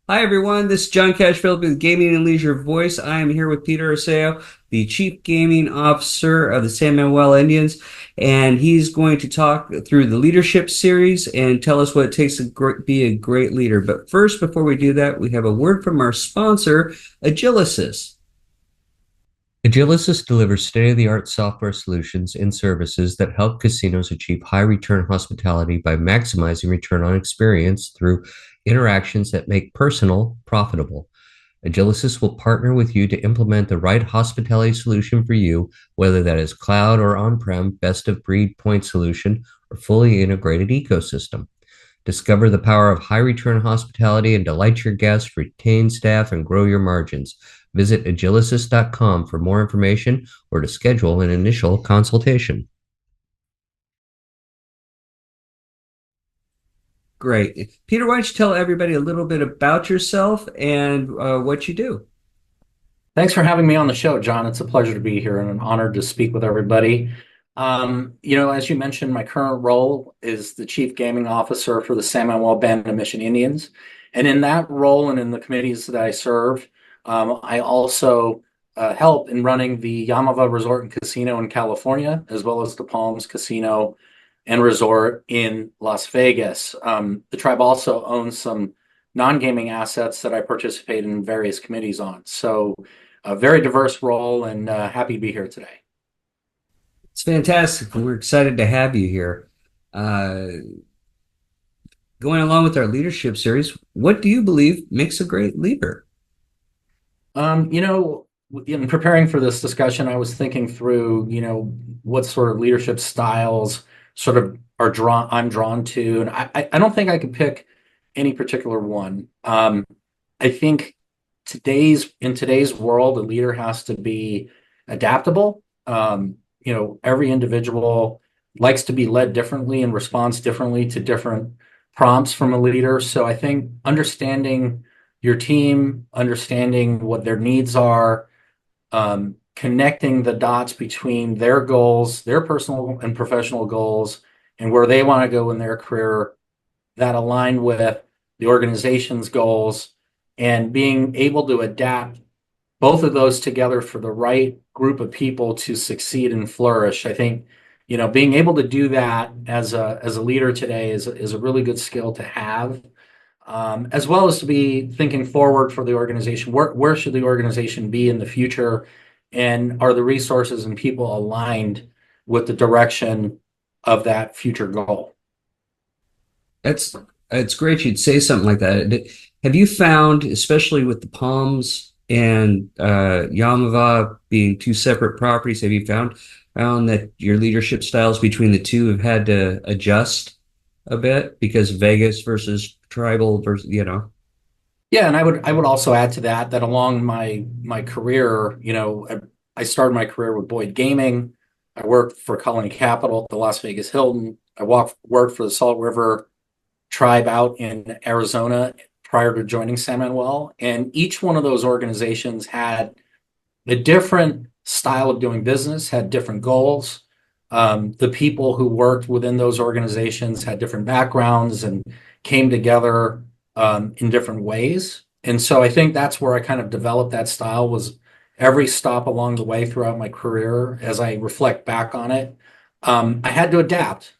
Hi everyone, this is John Cashfield with Gaming and Leisure Voice. I am here with Peter Arceo, the Chief Gaming Officer of the San Manuel Indians, and he's going to talk through the leadership series and tell us what it takes to be a great leader. But first, before we do that, we have a word from our sponsor, Agilicis. Agilicis delivers state-of-the-art software solutions and services that help casinos achieve high-return hospitality by maximizing return on experience through interactions that make personal profitable. Agilicis will partner with you to implement the right hospitality solution for you, whether that is cloud or on-prem, best-of-breed point solution, or fully integrated ecosystem. Discover the power of high return hospitality and delight your guests, retain staff, and grow your margins. Visit agilicis.com for more information or to schedule an initial consultation. Great. Peter, why don't you tell everybody a little bit about yourself and what you do? Thanks for having me on the show, John. It's a pleasure to be here and an honor to speak with everybody. As you mentioned, my current role is the Chief Gaming Officer for the San Manuel Band of Mission Indians. And in that role and in the committees that I serve, I also help in running the Yaamava Resort and Casino in California, as well as the Palms Casino and Resort in Las Vegas. The tribe also owns some non-gaming assets that I participate in various committees on. So a very diverse role and happy to be here today. It's fantastic. We're excited to have you here. Uh, Going along with our leadership series, what do you believe makes a great leader? Um, you know, in preparing for this discussion, I was thinking through, what sort of leadership styles sort of I'm drawn to, and I don't think I could pick any particular one. I think in today's world, a leader has to be adaptable. Every individual likes to be led differently and responds differently to different prompts from a leader. So I think understanding your team, understanding what their needs are, connecting the dots between their goals, their personal and professional goals, and where they want to go in their career that align with the organization's goals, and being able to adapt both of those together for the right group of people to succeed and flourish. I think, being able to do that as a leader today is a really good skill to have, as well as to be thinking forward for the organization. Where should the organization be in the future, and are the resources and people aligned with the direction of that future goal? That's it's great you'd say something like that. Have you found, especially with the Palms and Yaamava being two separate properties, have you found that your leadership styles between the two have had to adjust a bit because Vegas versus tribal versus, Yeah, and I would also add to that along my career, I started my career with Boyd Gaming. I worked for Colony Capital, the Las Vegas Hilton. Worked for the Salt River Tribe out in Arizona prior to joining San Manuel. And each one of those organizations had a different style of doing business, had different goals. The people who worked within those organizations had different backgrounds and came together in different ways. And so I think that's where I kind of developed that style, was every stop along the way throughout my career. As I reflect back on it, I had to adapt.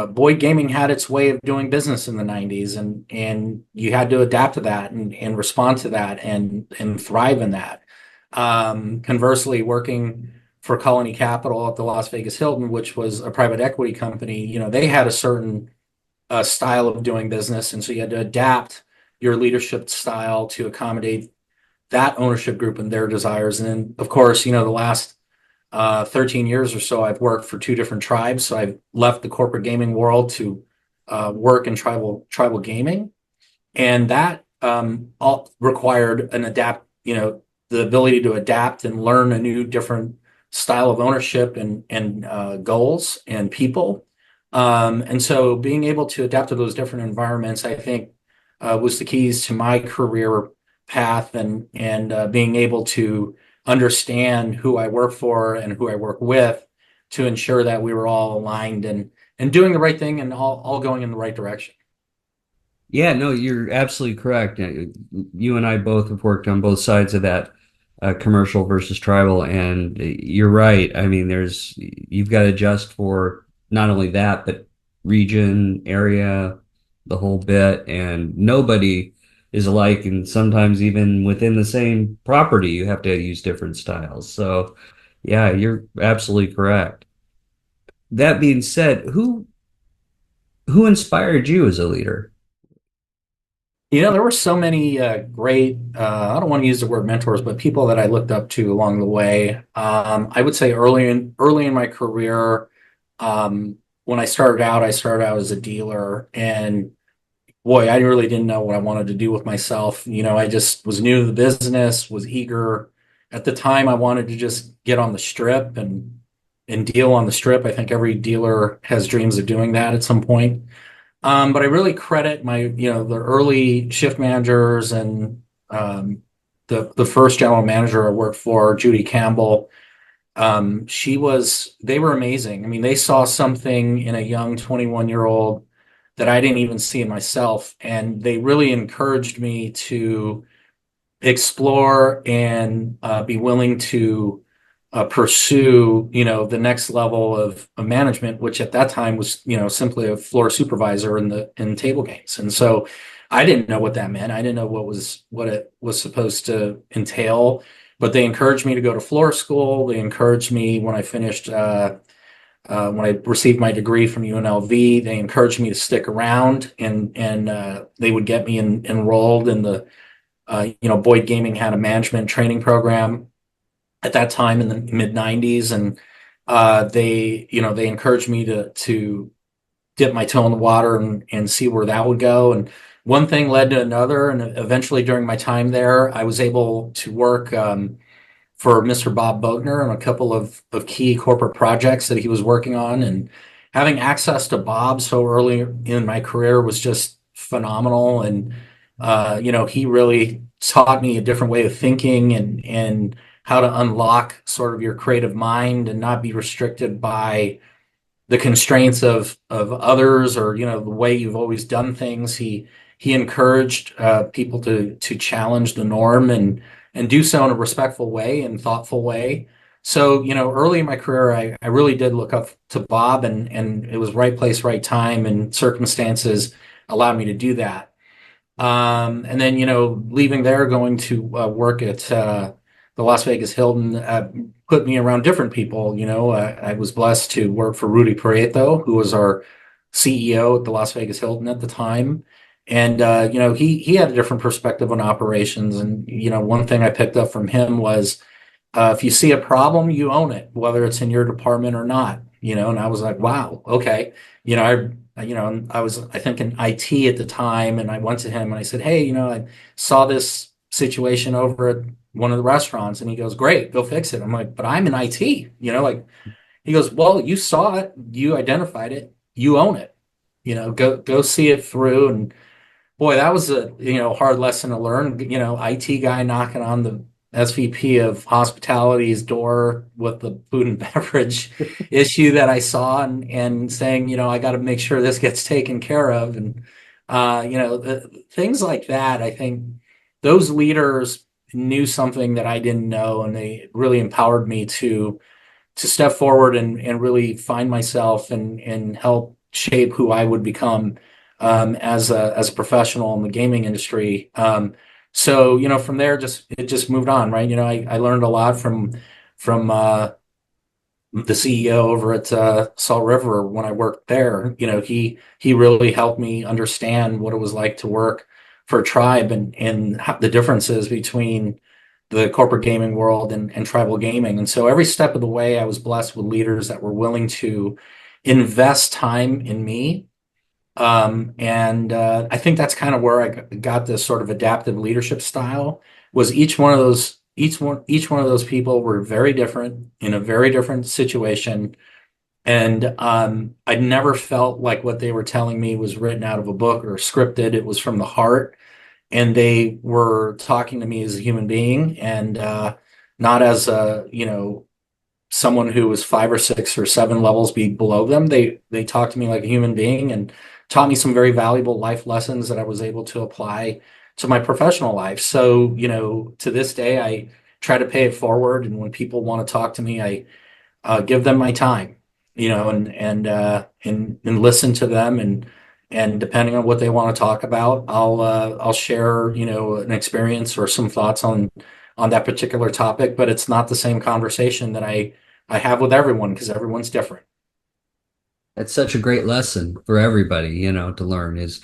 Boyd Gaming had its way of doing business in the 90s, and you had to adapt to that and respond to that and thrive in that. Conversely, working for Colony Capital at the Las Vegas Hilton, which was a private equity company, they had a certain style of doing business, and so you had to adapt your leadership style to accommodate that ownership group and their desires. And then, of course, the last 13 years or so, I've worked for two different tribes. So I've left the corporate gaming world to work in tribal gaming, and that all required the ability to adapt and learn a new, different style of ownership and goals and people. And so being able to adapt to those different environments, I think, was the keys to my career path, and being able to understand who I work for and who I work with to ensure that we were all aligned and doing the right thing and all going in the right direction. Yeah, no, you're absolutely correct. You and I both have worked on both sides of that, commercial versus tribal, and you're right. I mean, you've got to adjust for not only that, but region, area, the whole bit, and nobody is alike. And sometimes even within the same property, you have to use different styles. So, yeah, you're absolutely correct. That being said, who inspired you as a leader? There were so many great, I don't want to use the word mentors, but people that I looked up to along the way. I would say early in my career, when I started out as a dealer, and boy, I really didn't know what I wanted to do with myself. I just was new to the business, was eager. At the time, I wanted to just get on the strip and deal on the strip. I think every dealer has dreams of doing that at some point. But I really credit the early shift managers and the first general manager I worked for, Judy Campbell. They were amazing. I mean, they saw something in a young 21-year-old that I didn't even see in myself, and they really encouraged me to explore and be willing to pursue, the next level of management, which at that time was, simply a floor supervisor in table games. And so I didn't know what that meant. I didn't know what it was supposed to entail. But they encouraged me to go to floor school. They encouraged me when I received my degree from UNLV. They encouraged me to stick around, and they would get me enrolled in the Boyd Gaming had a management training program at that time in the mid 90s, and they encouraged me to dip my toe in the water and see where that would go. And one thing led to another, and eventually during my time there, I was able to work for Mr. Bob Bogner on a couple of key corporate projects that he was working on. And having access to Bob so early in my career was just phenomenal. And he really taught me a different way of thinking and how to unlock sort of your creative mind and not be restricted by the constraints of others, or the way you've always done things. He encouraged people to challenge the norm and do so in a respectful way and thoughtful way. So early in my career, I really did look up to Bob, and it was right place, right time, and circumstances allowed me to do that. And then, leaving there, going to work at the Las Vegas Hilton put me around different people. I was blessed to work for Rudy Prieto, who was our CEO at the Las Vegas Hilton at the time. And, he had a different perspective on operations. And, one thing I picked up from him was if you see a problem, you own it, whether it's in your department or not. And I was like, wow, okay. I was, I think, in IT at the time, and I went to him and I said, hey, I saw this situation over at one of the restaurants, and he goes, great, go fix it. I'm like, but I'm in IT, like, he goes, well, you saw it, you identified it, you own it, go see it through. And boy, that was a hard lesson to learn. IT guy knocking on the SVP of hospitality's door with the food and beverage issue that I saw, and saying, I got to make sure this gets taken care of. And things like that. I think those leaders knew something that I didn't know, and they really empowered me to step forward and really find myself and help shape who I would become as a professional in the gaming industry. So from there, it just moved on, right? I learned a lot from the CEO over at Salt River when I worked there. He really helped me understand what it was like to work for a tribe, and the differences between the corporate gaming world and tribal gaming. And so every step of the way, I was blessed with leaders that were willing to invest time in me. And I think that's kind of where I got this sort of adaptive leadership style. Was each one of those people were very different in a very different situation. And I never felt like what they were telling me was written out of a book or scripted. It was from the heart, and they were talking to me as a human being, and not as a someone who was 5 or 6 or 7 levels below them. They talked to me like a human being, and taught me some very valuable life lessons that I was able to apply to my professional life. So, to this day, I try to pay it forward. And when people want to talk to me, I give them my time, and listen to them, and depending on what they want to talk about, I'll share, an experience or some thoughts on that particular topic. But it's not the same conversation that I have with everyone because everyone's different. That's such a great lesson for everybody, to learn is,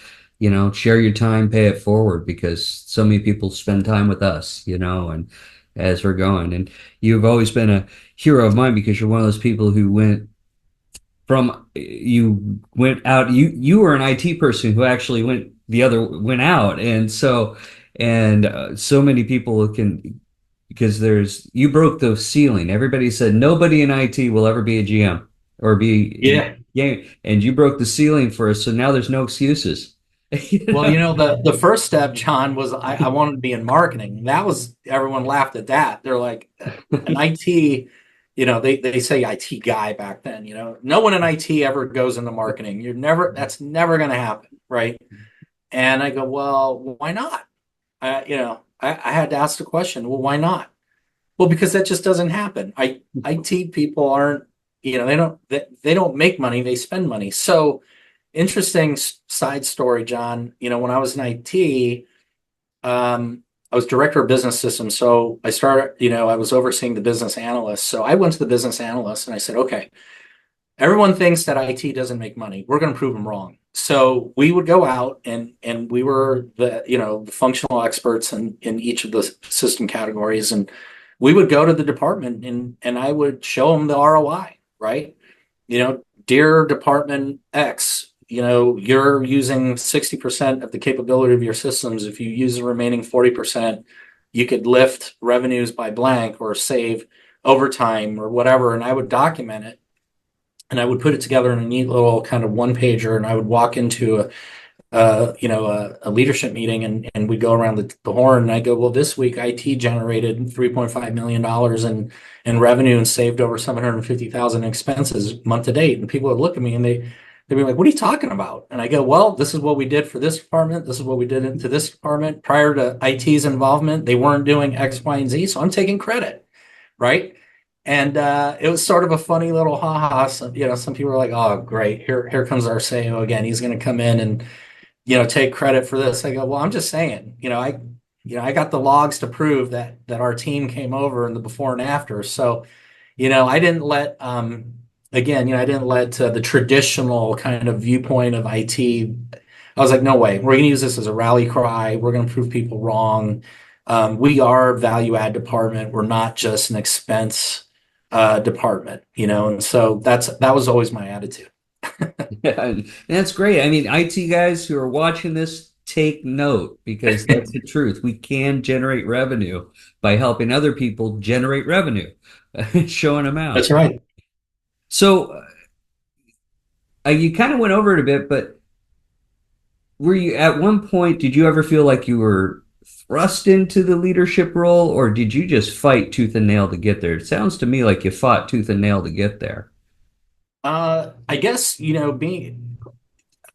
share your time, pay it forward because so many people spend time with us, and as we're going. And you've always been a hero of mine because you're one of those people who went out, you were an IT person who actually went out. And so many people can, because you broke the ceiling. Everybody said nobody in IT will ever be a GM or be in Yeah. game, and you broke the ceiling for us. So now there's no excuses. You Well, know? the first step, John, was I wanted to be in marketing. That was everyone laughed at that. They're like, an IT, they say IT guy back then. No one in IT ever goes into marketing. That's never going to happen, right? And I go, well, why not? I had to ask the question, well, why not? Well, because that just doesn't happen. IT people aren't, they don't make money, they spend money. So interesting side story, John. When I was in IT, I was director of business systems. So I started, I was overseeing the business analyst. So I went to the business analyst and I said, okay, everyone thinks that IT doesn't make money. We're going to prove them wrong. So we would go out and we were the functional experts in each of the system categories. And we would go to the department and I would show them the ROI, right? Dear Department X, you're using 60% of the capability of your systems. If you use the remaining 40%, you could lift revenues by blank or save overtime or whatever. And I would document it and I would put it together in a neat little kind of one pager. And I would walk into a leadership meeting and we go around the horn and I go, well, this week IT generated $3.5 million in revenue and saved over 750,000 expenses month to date. And people would look at me and they'd be like, what are you talking about? And I go, well, this is what we did for this department. This is what we did into this department. Prior to IT's involvement, they weren't doing X, Y, and Z. So I'm taking credit, right? And it was sort of a funny little ha-ha. Some people were like, oh, great. Here comes Arceo again. He's going to come in and take credit for this. I go, well, I'm just saying, I got the logs to prove that our team came over in the before and after. So, I didn't let, again, I didn't let the traditional kind of viewpoint of IT. I was like, no way, we're going to use this as a rally cry. We're going to prove people wrong. We are a value add department. We're not just an expense department, and so that was always my attitude. Yeah, and that's great. I mean, IT guys who are watching this, take note because that's the truth. We can generate revenue by helping other people generate revenue, showing them That's out. right. So you kind of went over it a bit, but were you at one point, did you ever feel like you were thrust into the leadership role, or did you just fight tooth and nail to get there? It sounds to me like you fought tooth and nail to get there. I guess, being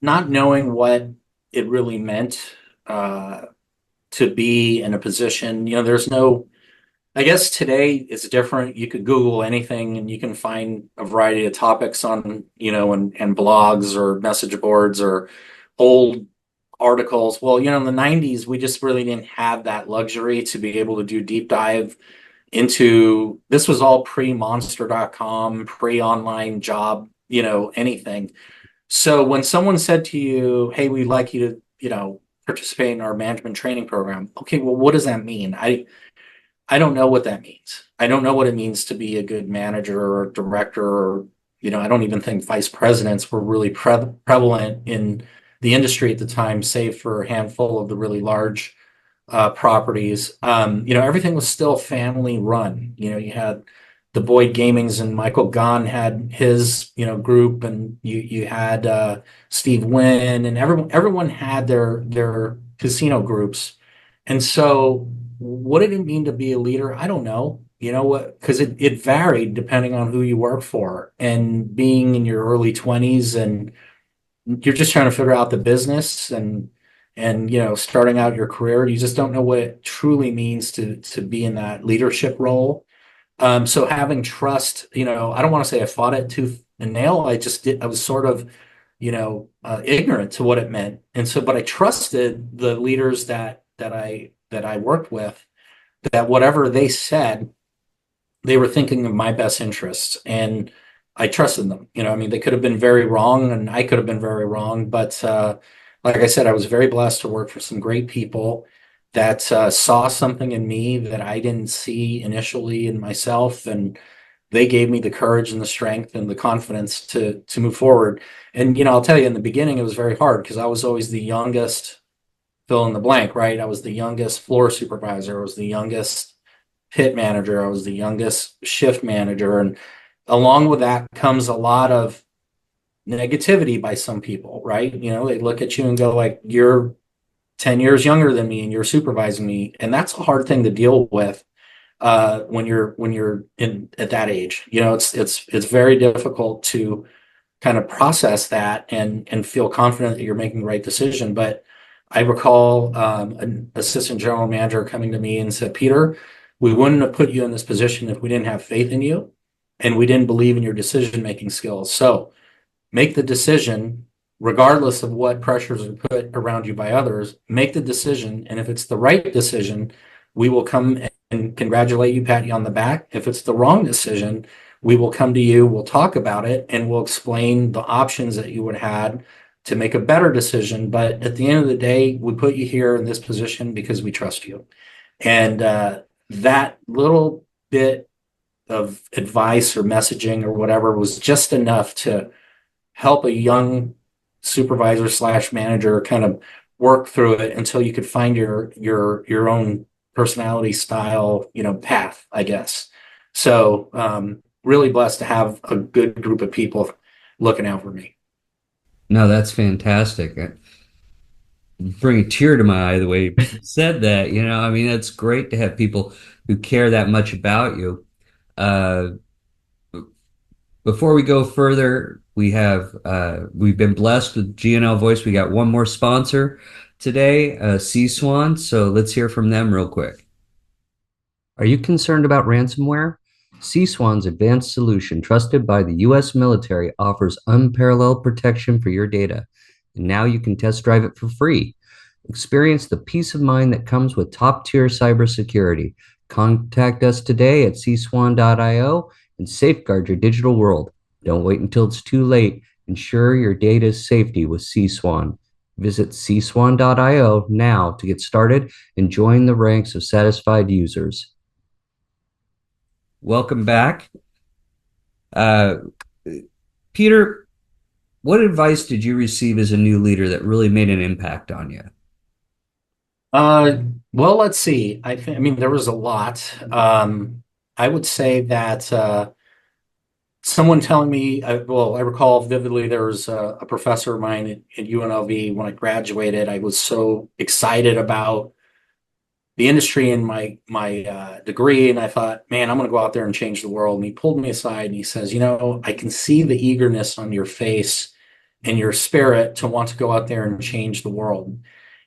not knowing what it really meant uh, to be in a position, there's no, I guess today it's different. You could Google anything and you can find a variety of topics on, and blogs or message boards or old articles. Well, in the 90s, we just really didn't have that luxury to be able to do deep dive into this was all pre-monster.com, pre-online job, anything. So when someone said to you, "Hey, we'd like you to, participate in our management training program." Okay, well, what does that mean? I don't know what that means. I don't know what it means to be a good manager or director or, I don't even think vice presidents were really prevalent in the industry at the time, save for a handful of the really large properties. Everything was still family run. You had the Boyd Gamings and Michael Gunn had his, group, and you had Steve Wynn, and everyone had their casino groups. And so, what did it mean to be a leader? I don't know. You know what? Because it varied depending on who you work for, and being in your early 20s and you're just trying to figure out the business and starting out your career, you just don't know what it truly means to be in that leadership role. So having trust, I don't want to say I fought it tooth and nail. I just did. I was sort of, ignorant to what it meant, and so, but I trusted the leaders that I worked with, that whatever they said, they were thinking of my best interests, and I trusted them. I mean, they could have been very wrong, and I could have been very wrong, but like I said, I was very blessed to work for some great people that saw something in me that I didn't see initially in myself, and they gave me the courage and the strength and the confidence to move forward. And I'll tell you, in the beginning, it was very hard because I was always the youngest, fill in the blank, right? I was the youngest floor supervisor. I was the youngest pit manager. I was the youngest shift manager. And along with that comes a lot of negativity by some people, right? They look at you and go like, you're 10 years younger than me and you're supervising me. And that's a hard thing to deal with when you're in at that age. It's very difficult to kind of process that and feel confident that you're making the right decision. But I recall an assistant general manager coming to me and said, Peter, we wouldn't have put you in this position if we didn't have faith in you and we didn't believe in your decision making skills. So make the decision, regardless of what pressures are put around you by others. Make the decision, and if it's the right decision, we will come and congratulate you, pat you on the back. If it's the wrong decision, we will come to you, we'll talk about it, and we'll explain the options that you would have had to make a better decision. But at the end of the day, we put you here in this position because we trust you. And that little bit of advice or messaging or whatever was just enough to help a young supervisor slash manager kind of work through it until you could find your own personality style, path, I guess. So really blessed to have a good group of people looking out for me. No, that's fantastic. Bring a tear to my eye the way you said that. I mean, that's great to have people who care that much about you. Uh, Before we go further, we've been blessed with GNL Voice. We got one more sponsor today, C Swan. So let's hear from them real quick. Are you concerned about ransomware? C-SWAN's advanced solution, trusted by the U.S. military, offers unparalleled protection for your data. And now you can test drive it for free. Experience the peace of mind that comes with top-tier cybersecurity. Contact us today at cswan.io and safeguard your digital world. Don't wait until it's too late. Ensure your data's safety with C-SWAN. Visit cswan.io now to get started and join the ranks of satisfied users. Welcome back. Uh, Peter, what advice did you receive as a new leader that really made an impact on you? Uh, well, let's see. I mean, there was a lot. I would say that someone telling me, well, I recall vividly there was a professor of mine at UNLV when I graduated. I was so excited about the industry and my degree, and I thought, man, I'm going to go out there and change the world. And he pulled me aside and he says, I can see the eagerness on your face and your spirit to want to go out there and change the world.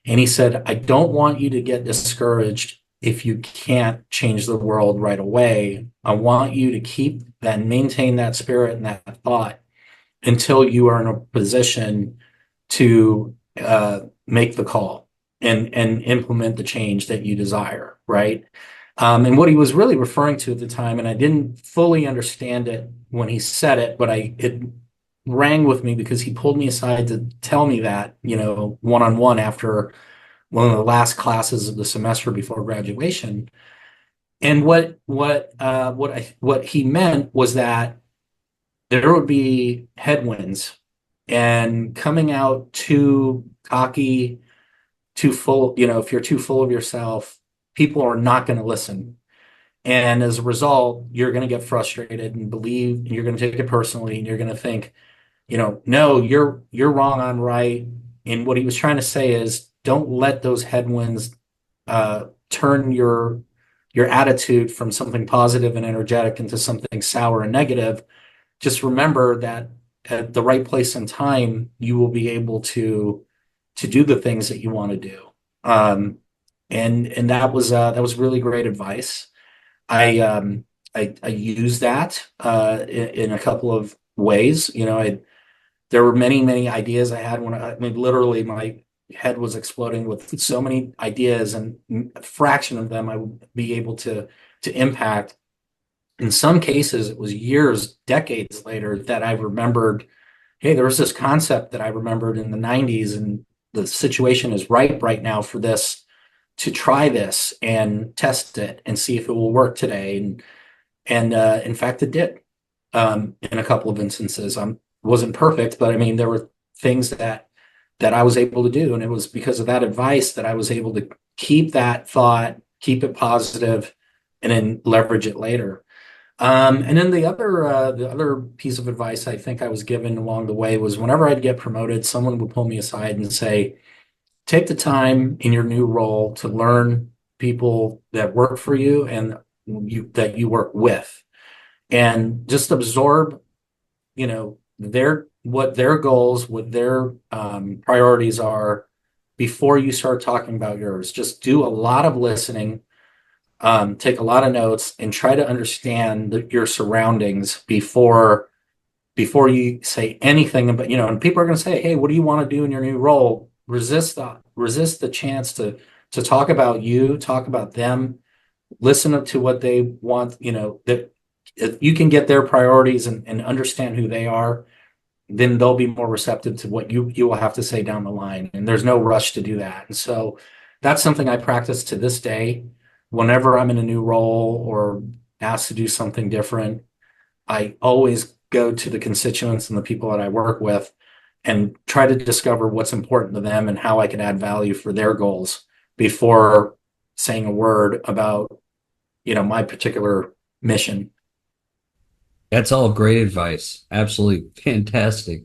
And he said, I don't want you to get discouraged if you can't change the world right away. I want you to keep that, maintain that spirit and that thought until you are in a position to make the call and implement the change that you desire, right? And what he was really referring to at the time, and I didn't fully understand it when he said it, but it rang with me because he pulled me aside to tell me that, one on one after one of the last classes of the semester before graduation. And what he meant was that there would be headwinds, and coming out too cocky, too full, if you're too full of yourself, people are not going to listen. And as a result, you're going to get frustrated and believe, and you're going to take it personally, and you're going to think, no, you're wrong, I'm right. And what he was trying to say is, don't let those headwinds turn your attitude from something positive and energetic into something sour and negative. Just remember that at the right place and time, you will be able to do the things that you want to do. Um, and that was really great advice. I I use that in a couple of ways. You know, there were many ideas I had when I mean literally my head was exploding with so many ideas, and a fraction of them I would be able to impact. In some cases, it was years, decades later that I remembered, hey, there was this concept that I remembered in the 90s, and the situation is ripe right now for this to try this and test it and see if it will work today. And in fact, it did in a couple of instances. I wasn't perfect, but I mean, there were things that I was able to do, and it was because of that advice that I was able to keep that thought, keep it positive, and then leverage it later. And then the other piece of advice I think I was given along the way was whenever I'd get promoted, someone would pull me aside and say, take the time in your new role to learn people that work for you and that you work with, and just absorb, you know, what their goals, what their priorities are before you start talking about yours. Just do a lot of listening, take a lot of notes, and try to understand your surroundings before you say anything. But and people are going to say, "Hey, what do you want to do in your new role?" Resist the chance to talk about you, talk about them, listen to what they want. That if you can get their priorities and understand who they are, then they'll be more receptive to what you will have to say down the line. And there's no rush to do that. And so that's something I practice to this day. Whenever I'm in a new role or asked to do something different, I always go to the constituents and the people that I work with and try to discover what's important to them and how I can add value for their goals before saying a word about, my particular mission. That's all great advice. Absolutely fantastic.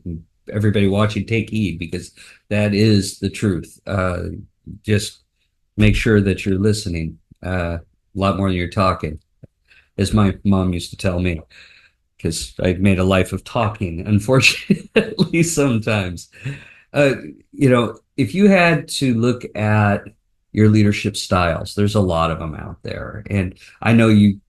Everybody watching, take heed because that is the truth. Just make sure that you're listening a lot more than you're talking, as my mom used to tell me, because I've made a life of talking, unfortunately, sometimes. Uh, if you had to look at your leadership styles, there's a lot of them out there. And I know you,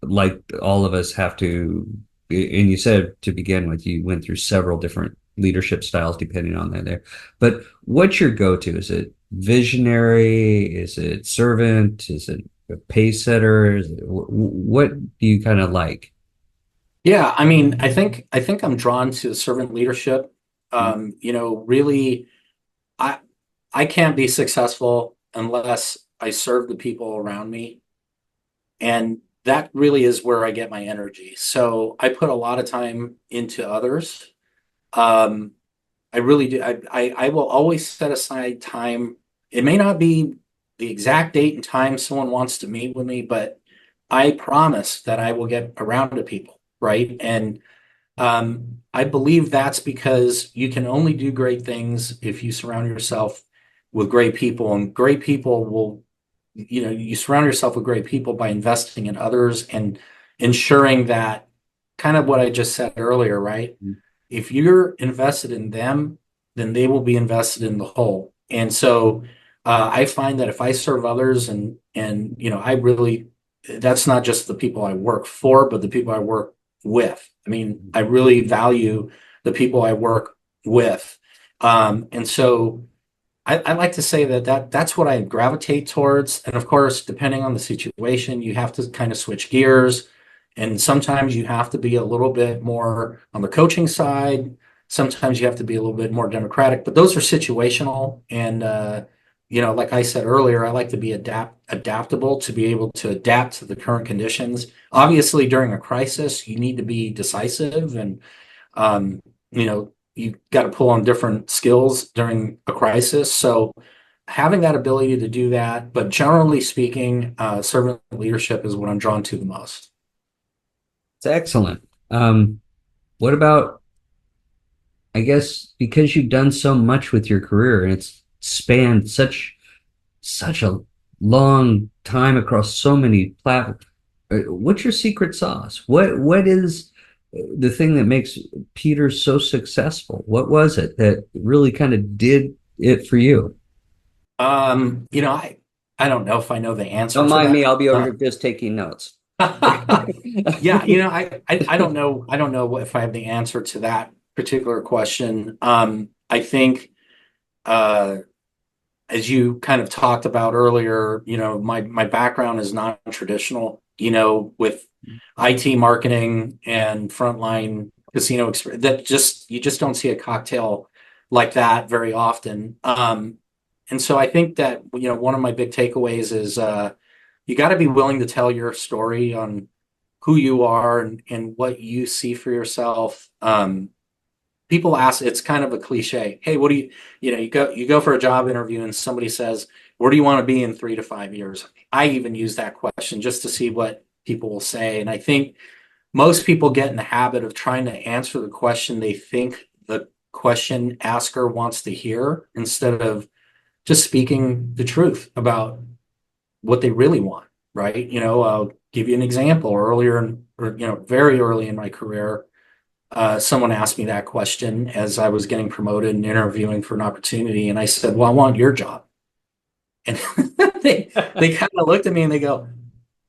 like all of us, have to, and you said to begin with, you went through several different leadership styles depending on there. But what's your go-to? Is it visionary? Is it servant? Is it a pace setter? What do you kind of like? Yeah, I mean, I think I'm drawn to servant leadership. Really, I I can't be successful unless I serve the people around me, and that really is where I get my energy. So I put a lot of time into others. Um, I really do. I will always set aside time. It may not be the exact date and time someone wants to meet with me, but I promise that I will get around to people, right? And I believe that's because you can only do great things if you surround yourself with great people, and great people will, you surround yourself with great people by investing in others and ensuring that kind of what I just said earlier, right? If you're invested in them, then they will be invested in the whole. And so I find that if I serve others and I really that's not just the people I work for, but the people I work with. I mean, I really value the people I work with. And so I like to say that's what I gravitate towards. And of course, depending on the situation, you have to kind of switch gears. And sometimes you have to be a little bit more on the coaching side. Sometimes you have to be a little bit more democratic, but those are situational. And like I said earlier, I like to be adaptable to be able to adapt to the current conditions. Obviously, during a crisis, you need to be decisive and um, you got to pull on different skills during a crisis. So having that ability to do that, but generally speaking, servant leadership is what I'm drawn to the most. It's excellent. What about, I guess, because you've done so much with your career and it's spanned such a long time across so many platforms. What's your secret sauce? What is the thing that makes Peter so successful? What was it that really kind of did it for you? You know, I don't know if I know the answer Don't to mind that. me, I'll be over here just taking notes. Yeah, you know, I don't know. I don't know if I have the answer to that particular question. I think uh as you kind of talked about earlier, you know, my background is non-traditional, you know, with IT marketing and frontline casino experience. That just you just don't see a cocktail like that very often. And so I think that, you know, one of my big takeaways is you got to be willing to tell your story on who you are and what you see for yourself. People ask, it's kind of a cliche. Hey, what do you know, you go for a job interview and somebody says, where do you want to be in 3 to 5 years? I even use that question just to see what people will say. And I think most people get in the habit of trying to answer the question they think the question asker wants to hear instead of just speaking the truth about what they really want, right? You know, I'll give you an example. Or you know, very early in my career, someone asked me that question as I was getting promoted and interviewing for an opportunity, and I said, "Well, I want your job." And they kind of looked at me and they go,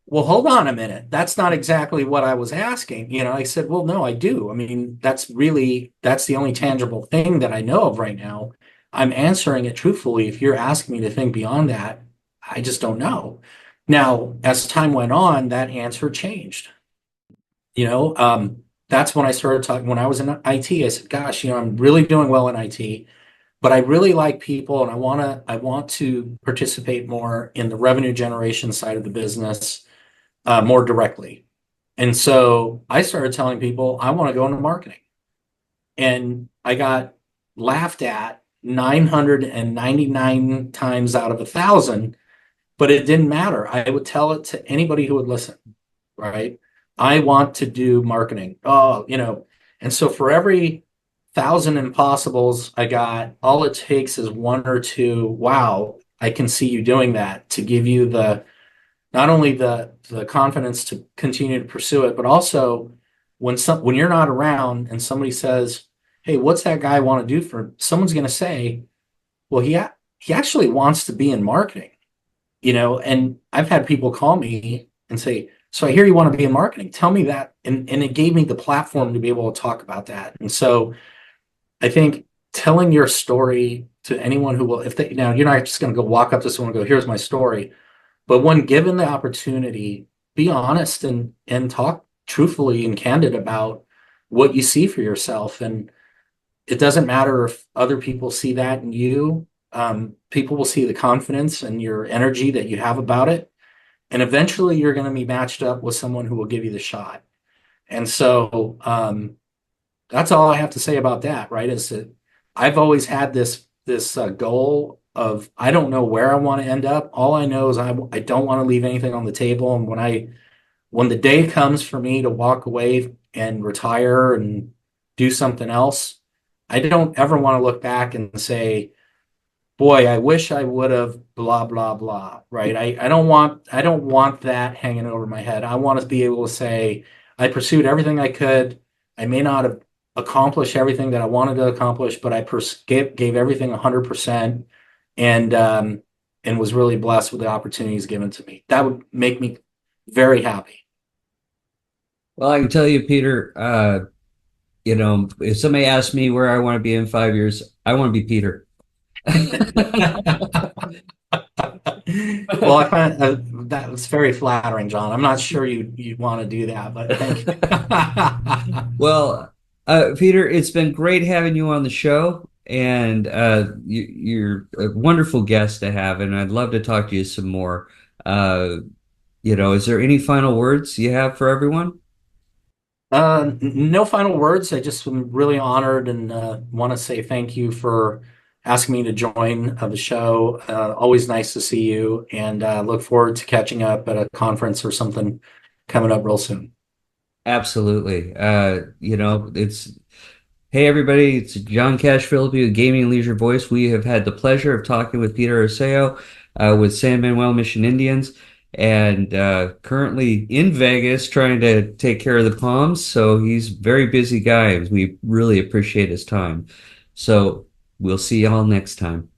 "Well, hold on a minute. That's not exactly what I was asking." You know, I said, "Well, no, I do. I mean, that's the only tangible thing that I know of right now. I'm answering it truthfully. If you're asking me to think beyond that, I just don't know." Now, as time went on, that answer changed. You know, that's when I started talking. When I was in IT, I said, "Gosh, you know, I'm really doing well in IT, but I really like people, and I want to participate more in the revenue generation side of the business, more directly." And so I started telling people I want to go into marketing, and I got laughed at 999 times out of 1,000, but it didn't matter. I would tell it to anybody who would listen, right? I want to do marketing. Oh, you know, and so for every 1,000 impossibles I got, all it takes is one or two. Wow, I can see you doing that to give you the not only the confidence to continue to pursue it, but also when you're not around and somebody says, "Hey, what's that guy want to do for?" Someone's going to say, "Well, he actually wants to be in marketing." You know, and I've had people call me and say, "So I hear you want to be in marketing. Tell me that." And it gave me the platform to be able to talk about that. And so I think telling your story to anyone who will, if they, now you're not just going to go walk up to someone and go, "Here's my story." But when given the opportunity, be honest and talk truthfully and candid about what you see for yourself. And it doesn't matter if other people see that in you. People will see the confidence and your energy that you have about it. And eventually you're going to be matched up with someone who will give you the shot. And so that's all I have to say about that, right? Is that I've always had this goal of I don't know where I want to end up. All I know is I don't want to leave anything on the table. And when the day comes for me to walk away and retire and do something else, I don't ever want to look back and say, boy, I wish I would have blah blah blah, right? I don't want that hanging over my head. I want to be able to say I pursued everything I could. I may not have accomplished everything that I wanted to accomplish, but gave everything 100% and and was really blessed with the opportunities given to me. That would make me very happy. Well, I can tell you, Peter, if somebody asks me where I want to be in 5 years, I want to be Peter. Well, I find that was very flattering, John. I'm not sure you want to do that, but thank you. Well, Peter, it's been great having you on the show, and you're a wonderful guest to have, and I'd love to talk to you some more. Uh, is there any final words you have for everyone? No final words. I just am really honored and want to say thank you for asking me to join the show. Always nice to see you, and look forward to catching up at a conference or something coming up real soon. Absolutely. It's Hey everybody, it's John Cash Philippi with Gaming and Leisure Voice. We have had the pleasure of talking with Peter Arceo with San Manuel Mission Indians, and currently in Vegas trying to take care of the Palms. So he's a very busy guy. We really appreciate his time. So we'll see y'all next time.